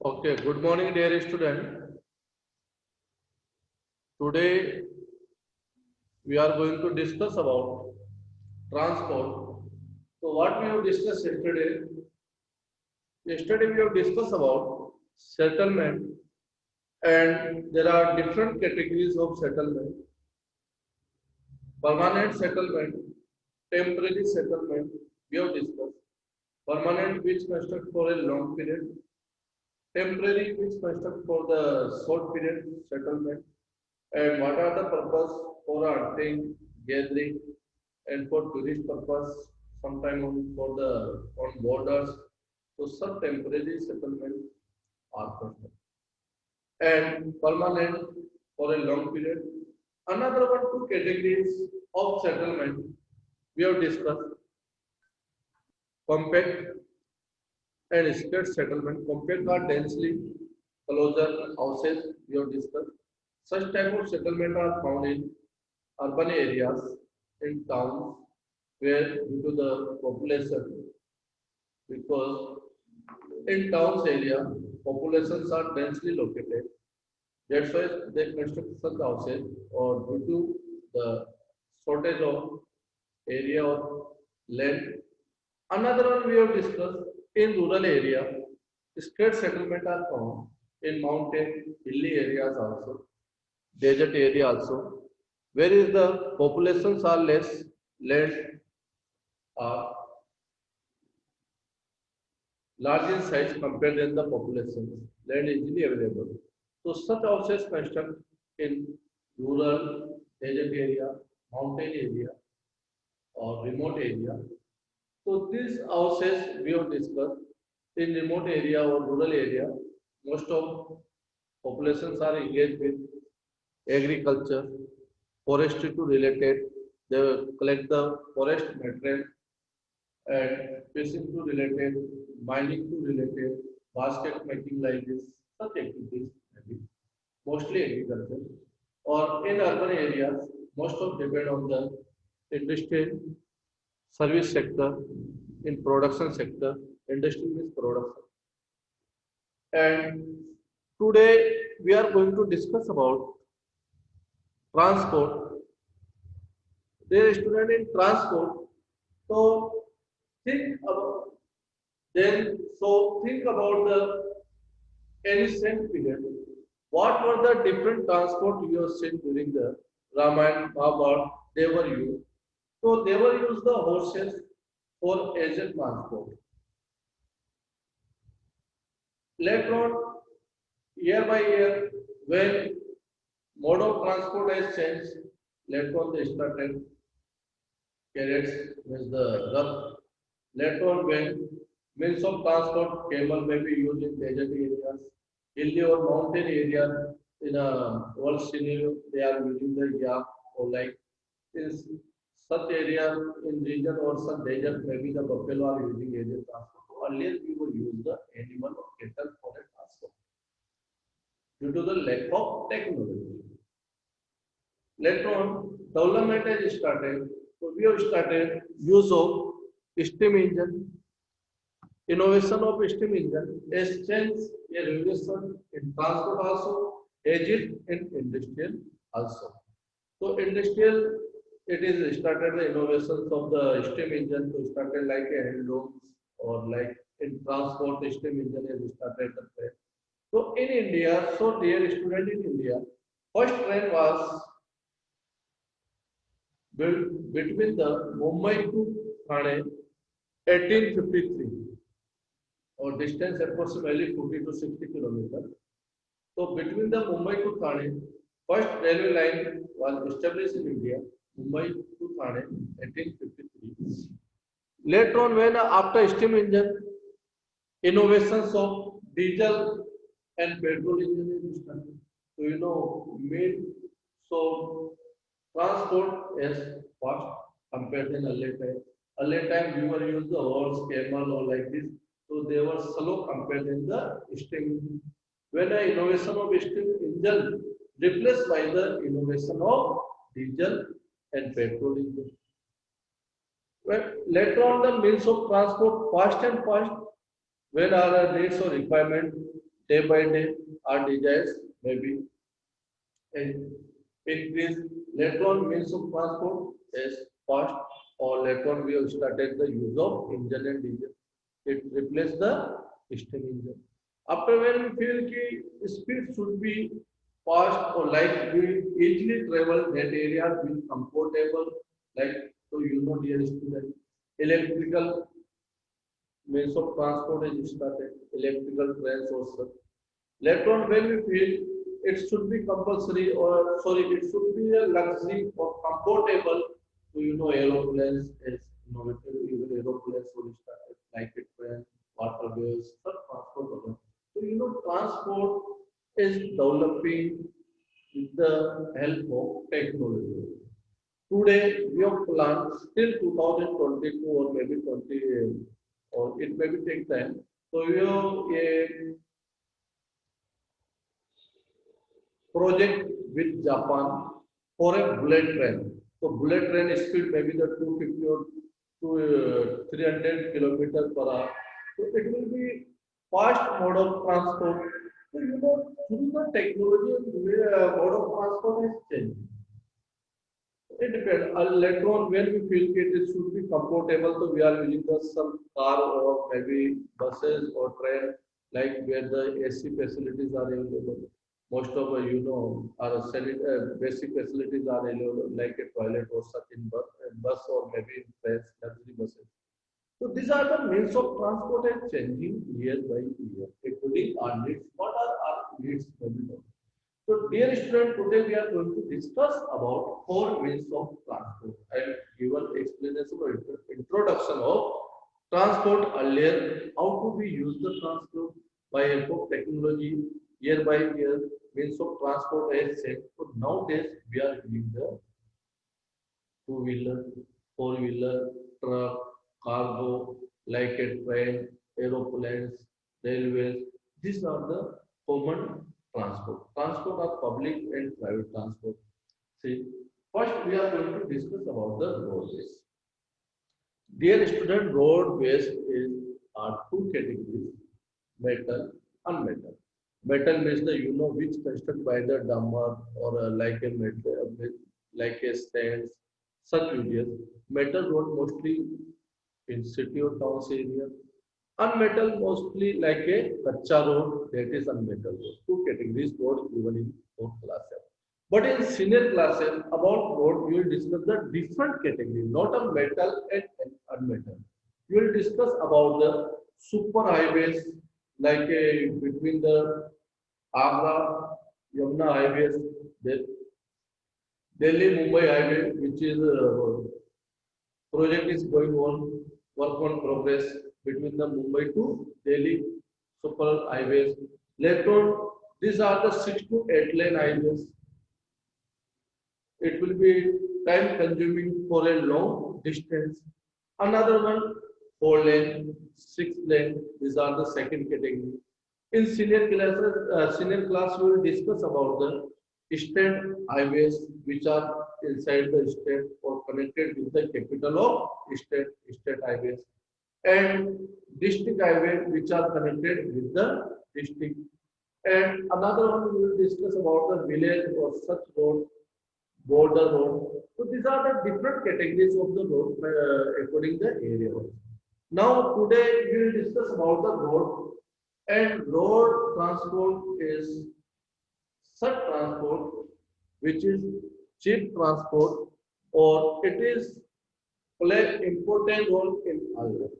Okay, good morning, dear student. Today we are going to discuss about transport. So, what we have discussed yesterday? Yesterday we have discussed about settlement, and there are different categories of settlement: permanent settlement, temporary settlement. We have discussed permanent, which construct for a long period; temporary, which construct for the short period settlement. And what are the purpose for hunting, gathering, and for tourist purpose, sometime for the on borders. So some temporary settlement are present. And permanent for a long period. Another one, two categories of settlement we have discussed: compact and scarce settlement. Compact are densely closer houses we have discussed. Such type of settlement are found in urban areas, in towns, where due to the population, because in towns area populations are densely located, that's why they construct such houses, or due to the shortage of area or land. Another one we have discussed: in rural area, scarce settlement are found in mountain, hilly areas also, desert area also, whereas the populations are less, land are large in size compared than the population, land easily available. So such houses construct in rural, desert area, mountain area, or remote area. So these houses we have discussed in remote area or rural area, most of populations are engaged with agriculture, forestry to related. They collect the forest material, and fishing to related, mining to related, basket making like this, such activities maybe, mostly agriculture. Or in urban areas, most of depend on the industrial service sector, in production sector, industry means production. And today we are going to discuss about transport. There is student in transport. So think about think about the ancient period. What were the different transport you have seen during the Ramayana, Mahabharata? They were used. So they were used the horses for agent transport. Later on, year by year, when mode of transport has changed, later on they started carrots with the rough. Later on, when means of transport, camel may be used in desert areas, hilly or mountain area. In a world scenario, they are using the yak, or like in such area in region or some desert, maybe the buffalo are using as a transport. So earlier we would use the animal or cattle for a transport due to the lack of technology. Later on, development has started. So we have started use of steam engine. Innovation of steam engine has changed a revolution in transport also, as it in industrial also. So industrial, it is started the innovations of the steam engine to started like a handlooms, or like in transport steam engine has started the trend. So in India, so dear student, in India, first train was built between the Mumbai to Thane 1853, or distance approximately 40 to 60 kilometers. So between the Mumbai to Thane, first railway line was established in India, Mumbai to Thane, 1853. Later on, when after steam engine, innovations of diesel and petrol engine is started. So made so transport is fast compared to earlier time. Earlier time we were use the horse, camel, or like this. So they were slow compared to the steam engine. When the innovation of steam engine replaced by the innovation of diesel and petrol engine. Well, later on the means of transport fast and fast when our needs or requirement. day by day our desires maybe and increase. Later on means of transport is fast, or later on we have started the use of engine and diesel. It replaces the steam engine. After when we feel ki speed should be fast or like we easily travel that area will comfortable, like so dear student, electrical means of transport is started, electrical trains also. Later on, when we feel it should be compulsory or sorry, it should be a luxury or comfortable to aeroplanes is innovative, even aeroplanes will started like a train, waterways, such transport. So transport is developing with the help of technology. Today, we have planned still 2022 or maybe 20, or it may be take time. So we have a project with Japan for a bullet train. So bullet train speed maybe the 250 or to 300 kilometers per hour. So it will be fast mode of transport. So through the technology, mode of transport has changed. It depends. Later on, when we feel it should be comfortable, so we are using some car or maybe buses or train, like where the AC facilities are available. Most of our basic facilities are available, like a toilet or such in bus or maybe in trains, luxury buses. So these are the means of transport and changing year by year, according our needs. What are our needs? Maybe so, dear student, today we are going to discuss about four means of transport. I have given explanation or introduction of transport earlier. How do we use the transport by help of technology? Year by year, means of transport has changed. So nowadays we are using the two-wheeler, four-wheeler, truck, cargo, like a train, aeroplanes, railways. These are the common transport. Transport are public and private transport. See, first we are going to discuss about the roadways. Dear student, roadways are two categories: metal and metal. Metal means the which constructed by the dumber or like a metal, like a stands, such areas. Metal road mostly in city or towns area. Unmetal mostly like a kacha road, that is unmetal road. Two categories road given in fourth class. But in senior classes about road, we will discuss the different category, not a metal and unmetal. We will discuss about the super highways like between the Agra, Yamuna highways, the Delhi Mumbai highway, which is project is going on, work on progress between the Mumbai to Delhi super highways. Later on, these are the 6 to 8 lane highways. It will be time consuming for a long distance. Another one, 4 lane, 6 lane. These are the second category. In senior classes, senior class, we will discuss about the state highways which are inside the state or connected with the capital of state highways, and district highway which are connected with the district. And another one we will discuss about the village or such road, border road. So these are the different categories of the road according the area. Now today we will discuss about the road, and road transport is such transport which is cheap transport, or it is play important role in our life.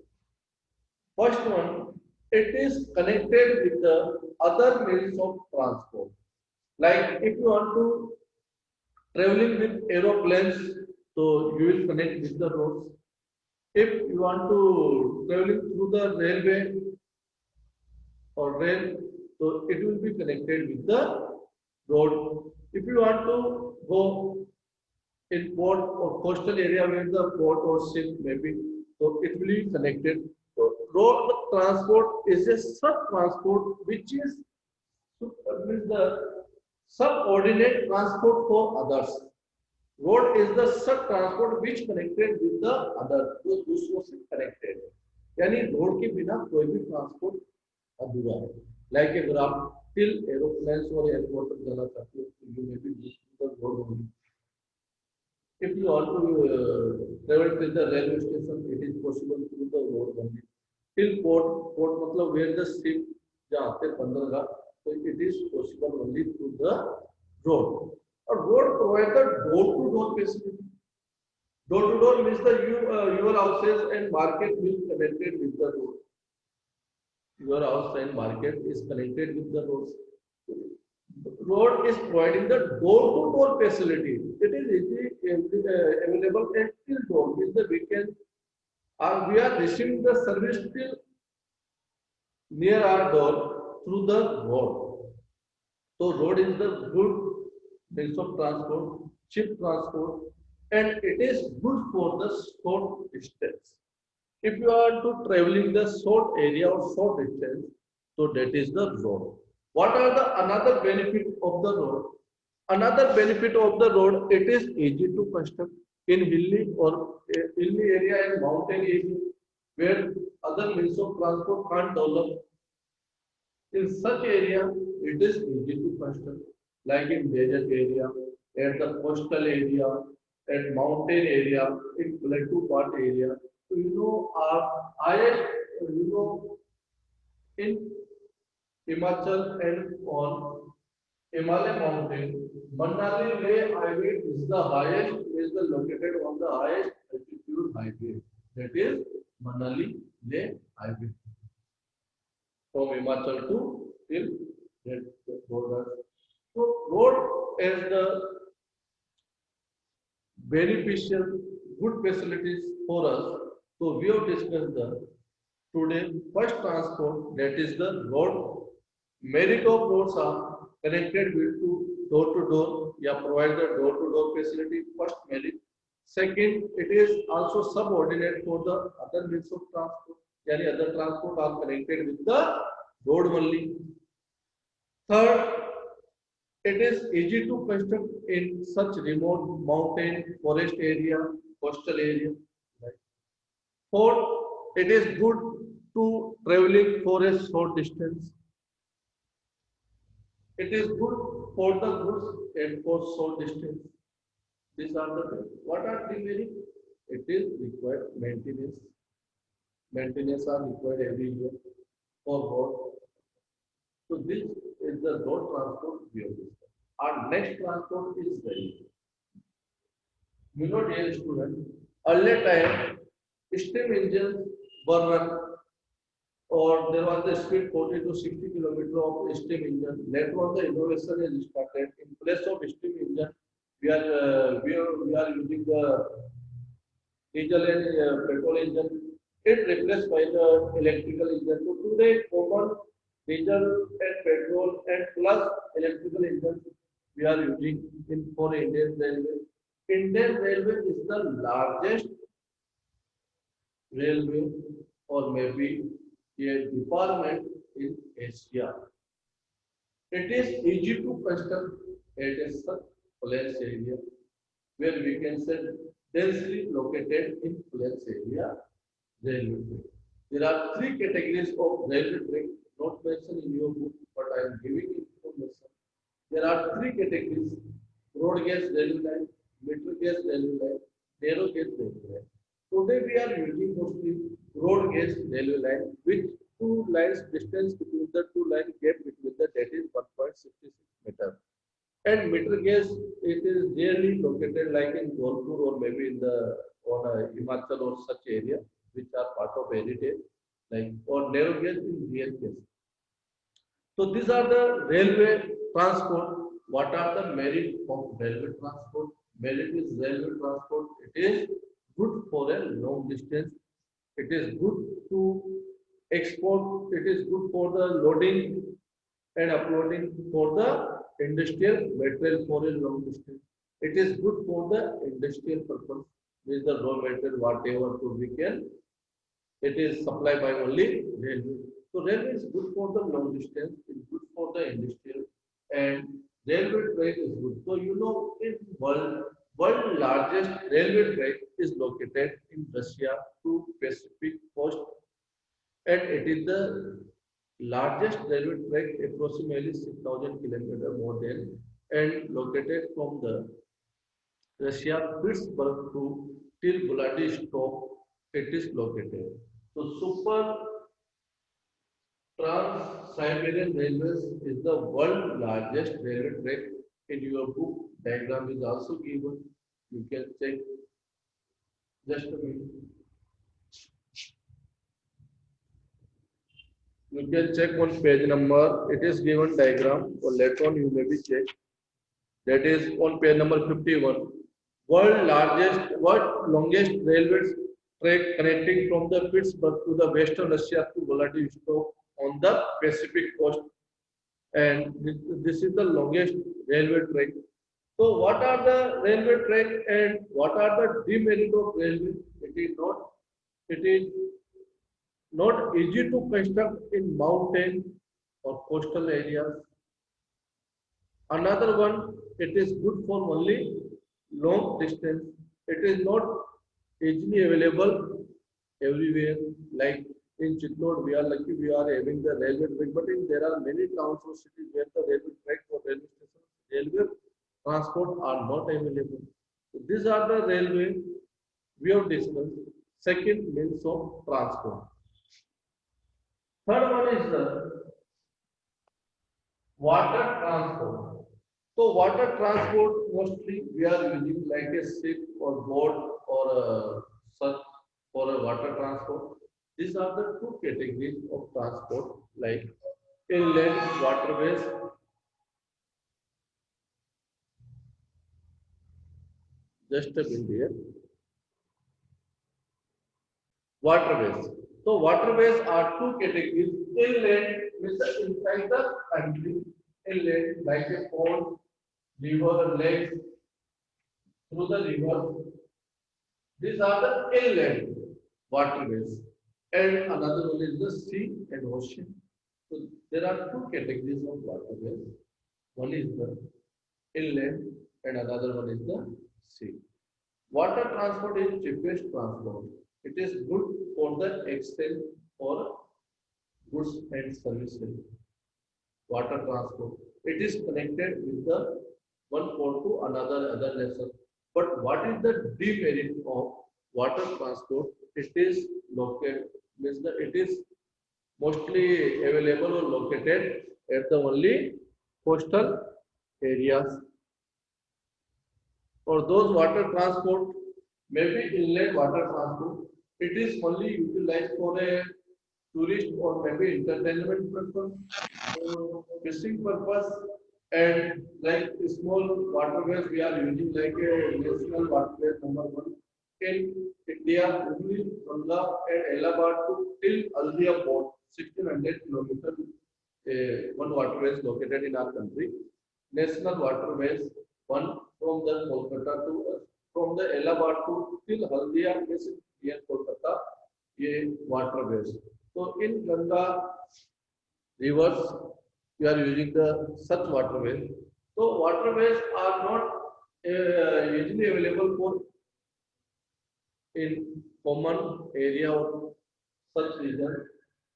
First one, it is connected with the other means of transport. Like if you want to traveling with aeroplanes, so you will connect with the roads. If you want to traveling through the railway or rail, so it will be connected with the road. If you want to go in port or coastal area where the port or ship maybe, so it will be connected. So road transport is a sub transport which is means the subordinate transport for others. Road is the sub transport which connected with the other, जो दूसरों से connected है. यानी road के बिना कोई भी transport अधूरा है. like a graph till aeroplanes or airport jana chahte ho, so you may be using the road only. If you want to travel till the railway station, it is possible through the road only. Till port, port मतलब where the ship जाते बंदरगाह, so it is possible only through the road. A road provides the door-to-door facility. Door-to-door means the your houses and market will connected with the road. Your house and market is connected with the road. Road is providing the door-to-door facility. It is easily available at till door, means that we are receiving the service till near our door through the road. So road is the good means of transport, cheap transport, and it is good for the short distance. If you are to traveling the short area or short distance, so that is the road. What are the another benefit of the road? Another benefit of the road, it is easy to construct in hilly area and mountain area where other means of transport can't develop. In such area, it is easy to construct, like in desert area, at the coastal area, at mountain area, in plateau part area. So highest, in Himachal and on Himalaya mountain, Manali Leh highway is the highest, is the located on the highest altitude highway. That is Manali Leh highway from Himachal to till that border. So road as the beneficial good facilities for us. So we have discussed the today first transport, that is the road. Merit of roads are connected with to door. Yeah, provide the door to door facility. First merit. Second, it is also subordinate for the other means of transport. Yani other transport are connected with the road only. Third, it is easy to construct in such remote mountain, forest area, coastal area. Right. Fourth, it is good to traveling for a short distance. It is good for the goods and for short distance. These are the things. What are the meaning? It is required maintenance. Maintenance are required every year for road. So this is the road transport we have discussed. Our next transport is railway. Dear student, earlier time steam engines were run or there was the speed 40 to 60 kilometer of steam engine. Later on, the innovation is started. In place of steam engine, we are using the diesel and petrol engine. It replaced by the electrical engine. So today, common diesel and petrol and plus electrical engine we are using in for Indian Railway. Indian Railway is the largest railway or maybe a department in Asia. It is easy to construct at a such plains area where we can say densely located in plains area railway track. There are three categories of railway track not mentioned in your book, but I am giving information. There are three categories: broad gauge railway line, middle gauge railway line, narrow gauge railway line. Today we are using mostly broad gauge railway line, which two lines distance between the two line gap between the that is 1.66 meter. And meter gauge it is rarely located like in Golpur or maybe in the on Himachal or such area which are part of heritage like or narrow gauge in real case. So these are the railway transport. What are the merit of railway transport? Merit is railway transport. It is good for a long distance. It is good to export. It is good for the loading and uploading for the industrial material for a long distance. It is good for the industrial purpose. With the raw material, whatever to we can it is supplied by only railway. So railway is good for the long distance, it's good for the industrial, and railway track is good. So in world largest railway track is located in Russia to Pacific coast, and it is the largest railway track approximately 6,000 kilometers more than and located from the Russia Pittsburgh to till Vladivostok it is located. So Super Trans-Siberian Railways is the world largest railway track. In your book, diagram is also given. You can check just a minute. You can check on page number. It is given diagram. Or later on you may be check. That is on page number 51. World longest railway track connecting from the Pittsburgh to the western Russia to Vladivostok on the Pacific coast, and this is the longest railway track. So, what are the railway track and what are the demerit of railway? It is not easy to construct in mountain or coastal areas. Another one, it is good for only long distance. It is not easily available everywhere. Like in Chittor, we are lucky we are having the railway track, but there are many towns or cities where the railway track or railway station, railway transport are not available. So these are the railway we have discussed. Second means of transport. Third one is the water transport. So water transport mostly we are using like a ship or boat or such for a water transport. These are the two categories of transport like inland waterways, just a bit here, waterways. So waterways are two categories. Inland means inside the country, inland like a pond, river, lakes, through the river. These are the inland waterways. And another one is the sea and ocean. So there are two categories of waterways. One is the inland and another one is the sea. Water transport is cheapest transport. It is good for the exchange for goods and services. Water transport. It is connected with the one port to another other nation. But what is the demerit of water transport? It is located means that it is mostly available or located at the only coastal areas. For those water transport, maybe inland water transport, it is only utilized for a tourist or maybe entertainment purpose or fishing purpose. And like small waterways, we are using like a national waterway number one in India, Hooghly, Ganga, and Allahabad to till Haldia port, 1600 kilometers. One waterway is located in our country. National waterways, one from the Kolkata to from the Allahabad to till Haldia is near Kolkata. ये waterways. So in Ganga rivers, we are using the such waterways. So waterways are not easily available for in common area or such region,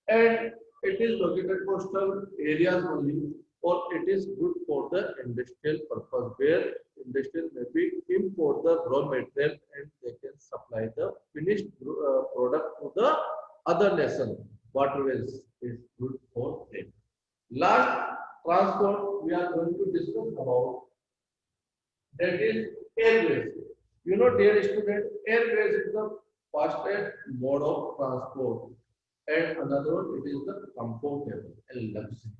and it is located coastal areas only, or it is good for the industrial purpose where industrial maybe import the raw material and they can supply the finished product to the other nation. Waterways is good for them. Last transport we are going to discuss about, that is airways. You know, dear student, airways is the fastest mode of transport, and another one it is the comfortable and luxury.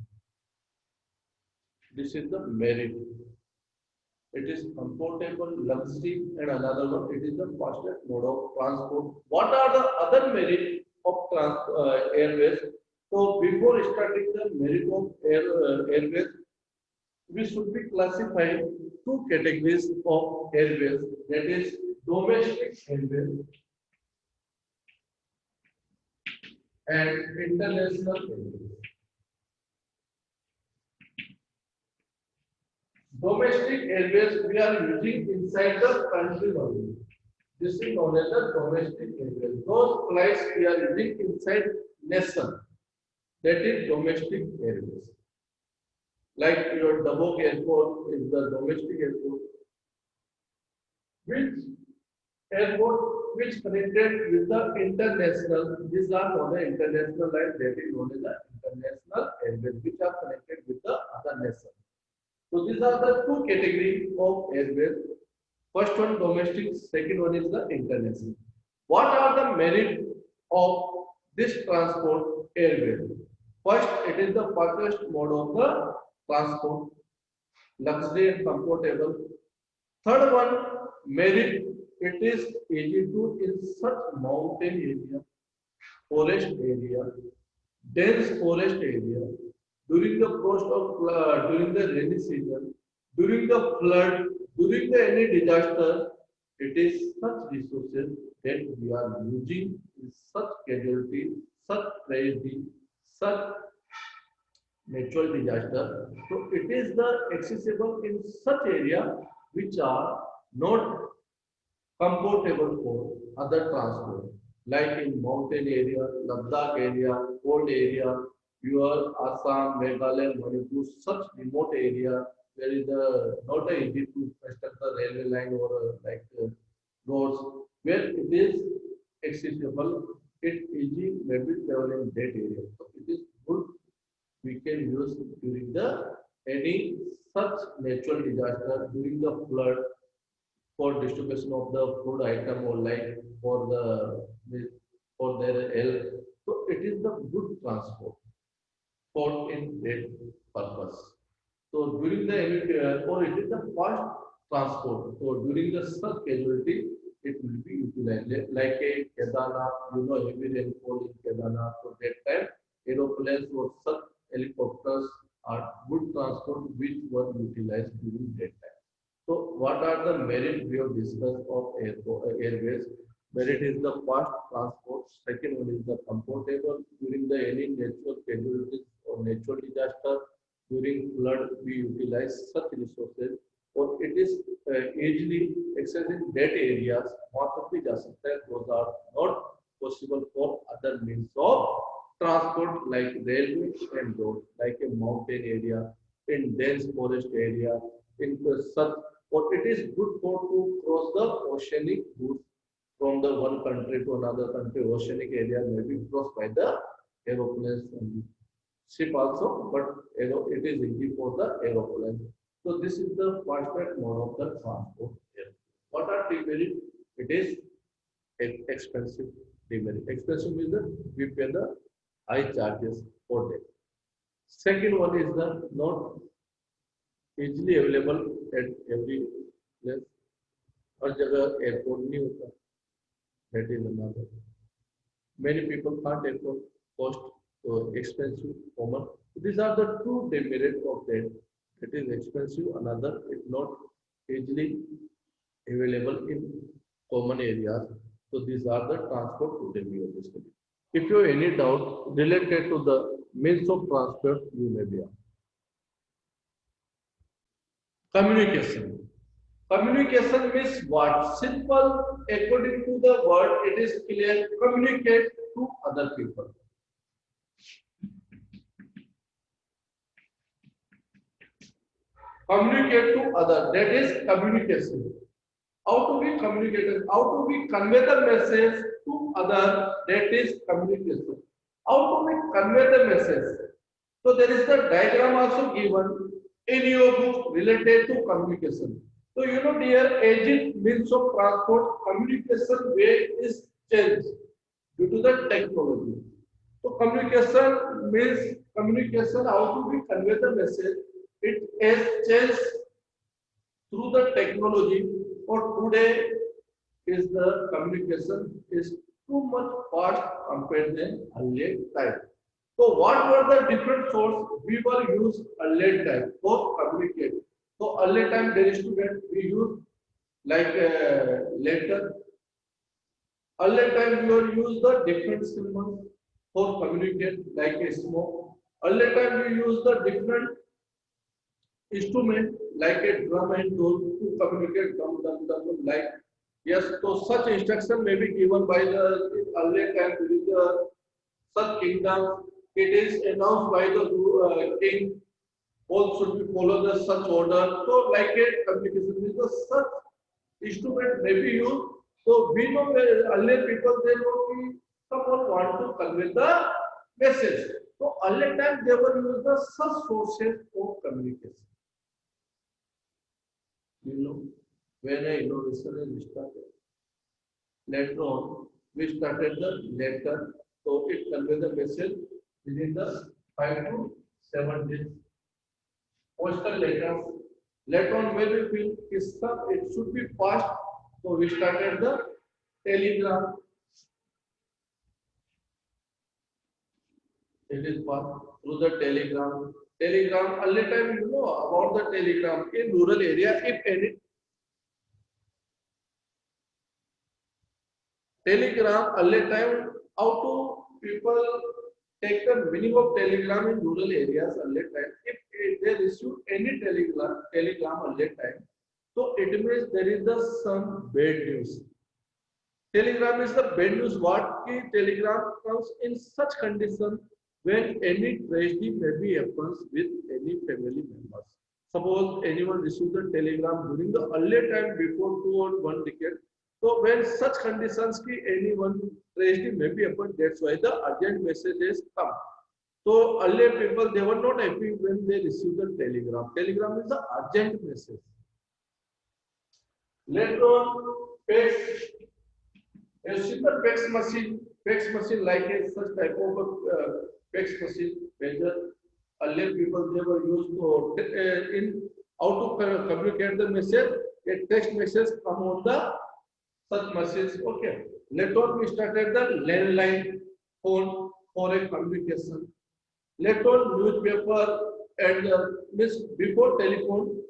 This is the merit. It is comfortable, luxury, and another one it is the fastest mode of transport. What are the other merit of airways? So before starting the merit of airways, we should be classifying two categories of airways, that is domestic airways and international airways. Domestic airways we are using inside the country only. This is known as the domestic airways. Those flights we are using inside nation. that is domestic airways. Like your Dabok airport is the domestic airport, which airport which connected with the international. These are for the international line that is known as the international airways, which are connected with the other nation. So these are the two categories of airways. First one domestic, second one is the international. What are the merit of this transport airway? First, it is the fastest mode of the transport, luxury and comfortable. Third one, merit, it is easy to in such mountain area, forest area, dense forest area, during the during the rainy season, during the flood, during the any disaster, it is such resources that we are using in such casualty, such tragedy, such natural disaster. So it is the accessible in such area which are not comfortable for other transport, like in mountain area, Ladakh area, cold area, your Assam, Meghalaya, Manipur, such remote area, there is not a easy to construct the railway line or roads where it is accessible, it easy maybe travel in that area. So it is good we can use during the any such natural disaster during the flood for distribution of the food item or like for their health. So it is the good transport for in that purpose. So during the or it is the fast transport. So during the such casualty, it will be utilized like a Kedarnath, heavy rainfall in Kedarnath. So that time aeroplanes or such helicopters are good transport which were utilized during that time. So what are the merit we have discussed of airways? Merit is the fast transport. Second one is the comfortable during the any natural casualties or natural disaster. During flood, we utilize such resources or it is easily accessed in that areas. वहाँ तक भी जा सकता है. Those are not possible for other means of transport like railway and road, like a mountain area, in dense forest area, in such or it is good for to cross the oceanic route from the one country to another country. Oceanic area may be crossed by the aeroplanes and ship also, but it is easy for the aeroplane. So this is the fastest mode of the transport. What are demerit? It is expensive demerit. Expensive means that we pay the high charges for that. Second one is the not easily available at every place. हर जगह airport नहीं होता. That is another. Many people can't afford cost, so expensive, common. These are the two demerits of that. It is expensive, another is not easily available in common areas. So these are the transport to demerits. If you have any doubt related to the means of transport, you may be asked. Communication. Communication means what? Simple, according to the word, it is clear. Communicate to other people. Communicate to other. That is communication. How to be communicated? How to be convey the message to other? That is communication. How to be convey the message? So there is the diagram also given in your book related to communication. So dear, agent means of transport communication way is changed due to the technology. So communication means communication, how to be convey the message. It has changed through the technology. For today, is the communication is too much fast compared than earlier time. So what were the different source we were used earlier time for communicate? So earlier time there is to get we use like letter. Earlier time we were use the different symbols for communicate like a smoke. Earlier time we use the different instrument like a drum and dole to communicate dum dum dum like yes. So such instruction may be given by the earlier time during the such kingdom it is announced by the king. All should be follow the such order. So like a communication with the such instrument may be used. So we know earlier people they know someone want to convey the message. So earlier time they were use the such sources of communication. You know, when a innovation is started, later on we started the letter, so it convey the message within the 5 to 7 days. Postal letters. Later on, when we feel it should be fast, so we started the telegram. It is passed through the telegram. Telegram, early time you know about the telegram in rural area. If any telegram, early time, how to people take the meaning of telegram in rural areas early time. If they receive any telegram early time, so it means there is the some bad news. Telegram is the bad news. What ki telegram comes in such condition when any tragedy maybe happens with any family members. Suppose anyone receives the telegram during the early time before 2 or 1 decade. So when such conditions ki anyone tragedy maybe happen, that's why the urgent messages come. So earlier people they were not happy when they received the telegram. Telegram is the urgent message. Later on, fax. A simple fax machine like a such type of fax machine, whether earlier people they were used to in how to communicate the message, a text message come on the such message. Okay. Later on, we started the landline phone for a communication. Later on, newspaper and means before telephone,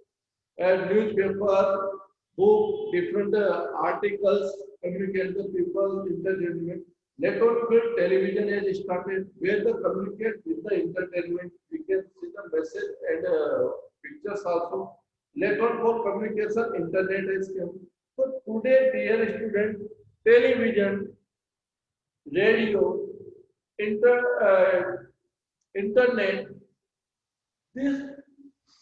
newspaper, book, different articles, communicate the people, entertainment. Later on, when television has started, where the communicate with the entertainment, we can see the message and pictures also. Later on, for communication, internet has come. So today, dear student, television, radio, inter, internet, this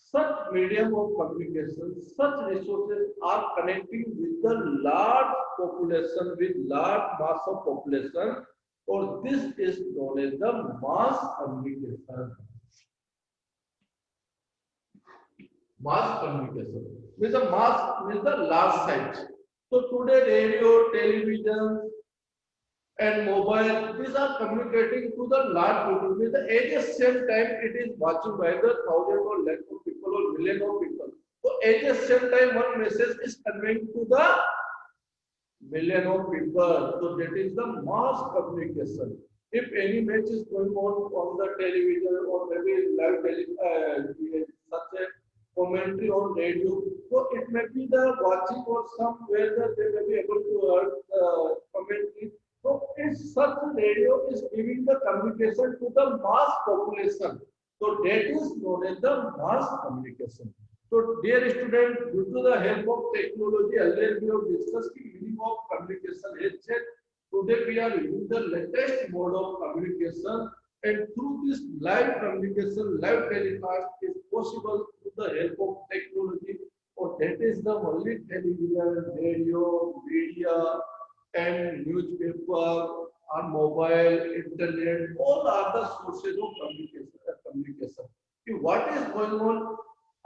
such medium of communication, such resources are connecting with the large population, with large mass of population, or this is known as the mass communication. Mass communication with the mass with the large size. So today radio, television, and mobile, these are communicating to the large people. With the at the same time, it is watching by the thousand or lakh of people or million of people. So at the same time, one message is conveying to the million of people. So that is the mass communication. If any match is going on the television or maybe live such a commentary on radio, so it may be the watching or somewhere that they may be able to hear the commentary. So it's such a radio is giving the communication to the mass population. So that is known as the mass communication. So dear student, due to the help of technology, earlier we have discussed the meaning of communication. Today we are using the latest mode of communication, and through this live communication, live telecast is possible through the help of technology. Or that is the only television, radio, media, and newspaper, on mobile, internet, all are the sources of communication. See what is going on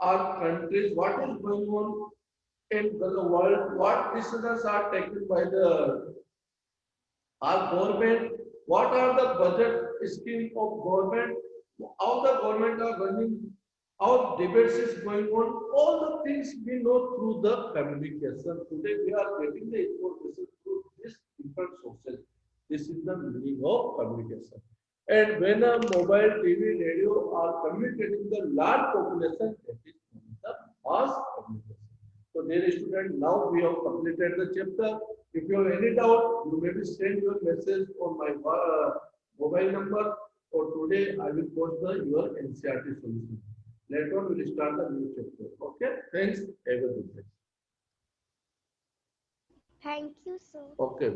our countries, what is going on in the world, what decisions are taken by the our government, what are the budget scheme of government, how the government are running, how debates is going on, all the things we know through the communication. Today we are getting the information through these different sources. This is the meaning of communication. And when a mobile, TV, radio are communicating the large population, that is the mass communication. So dear student, now we have completed the chapter. If you have any doubt, you may send your message on my mobile number, or today I will post your NCERT solution. Later on, we will start the new chapter. Okay? Thanks. Have a good day. Thank you, sir. Okay.